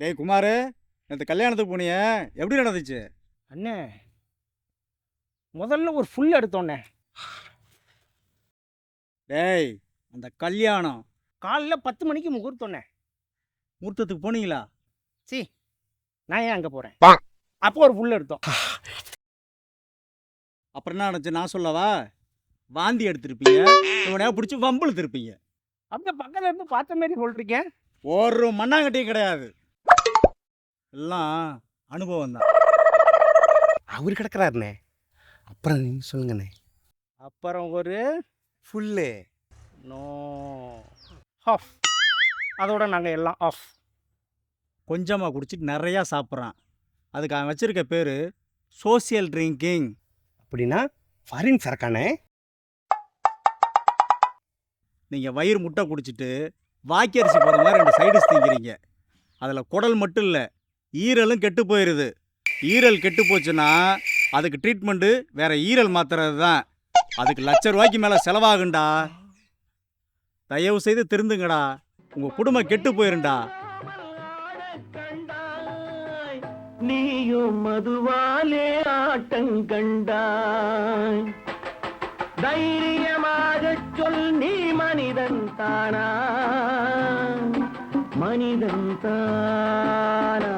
டேய் குமாரு, நேற்று கல்யாணத்துக்கு போனியே, எப்படி நடந்துச்சு? அண்ணே முதல்ல ஒரு ஃபுல் எடுத்தோண்ணே. டேய், அந்த கல்யாணம் காலைல 10 மணிக்கு முகூர்த்தோண்ணே. முகூர்த்தத்துக்கு போனீங்களா? சி, நான் ஏன் அங்கே போகிறேன்? அப்போ ஒரு ஃபுல் எடுத்தோம். அப்புறம் என்ன நடந்துச்சு நான் சொல்லவா? வாந்தி எடுத்திருப்பீங்க, இவனையா பிடிச்சி வம்பிழுத்து இருப்பீங்க. அப்படியே பக்கத்துல இருந்து பார்த்த மாதிரி சொல்றீங்க. ஒரு மண்ணாங்கட்டியும் கிடையாது, எல்லாம் அனுபவம் தான். அவர் கிடக்குறாருண்ணே. அப்புறம் நீங்கள் சொல்லுங்கண்ணே. அப்புறம் ஒரு ஃபுல்லு நோ ஆஃப். அதோட நாங்கள் எல்லாம் ஆஃப். கொஞ்சமாக குடிச்சிட்டு நிறையா சாப்பிட்றான். அதுக்கு அவன் வச்சிருக்க பேர் சோசியல் ட்ரிங்கிங். அப்படின்னா ஃபாரின் சரக்கானே. நீங்கள் வயிறு முட்டை குடிச்சிட்டு வாக்கரிசி போகிற மாதிரி 2 சைடிஸ் திங்கிறீங்க. அதில் குடல் மட்டும் இல்லை, ஈரலும் கெட்டு போயிடுது. ஈரல் கெட்டு போச்சுன்னா அதுக்கு ட்ரீட்மெண்ட்டு வேற ஈரல் மாத்துறது தான். அதுக்கு ₹1,00,000 மேலே செலவாகுண்டா. தயவு செய்து திருந்துங்கடா, உங்கள் குடும்பம் கெட்டு போயிருண்டா. நீயும் மதுவாலே ஆட்டங்கண்டாய். தைரியமாக சொல், நீ மனிதன் தானா? மனிதன் தானா?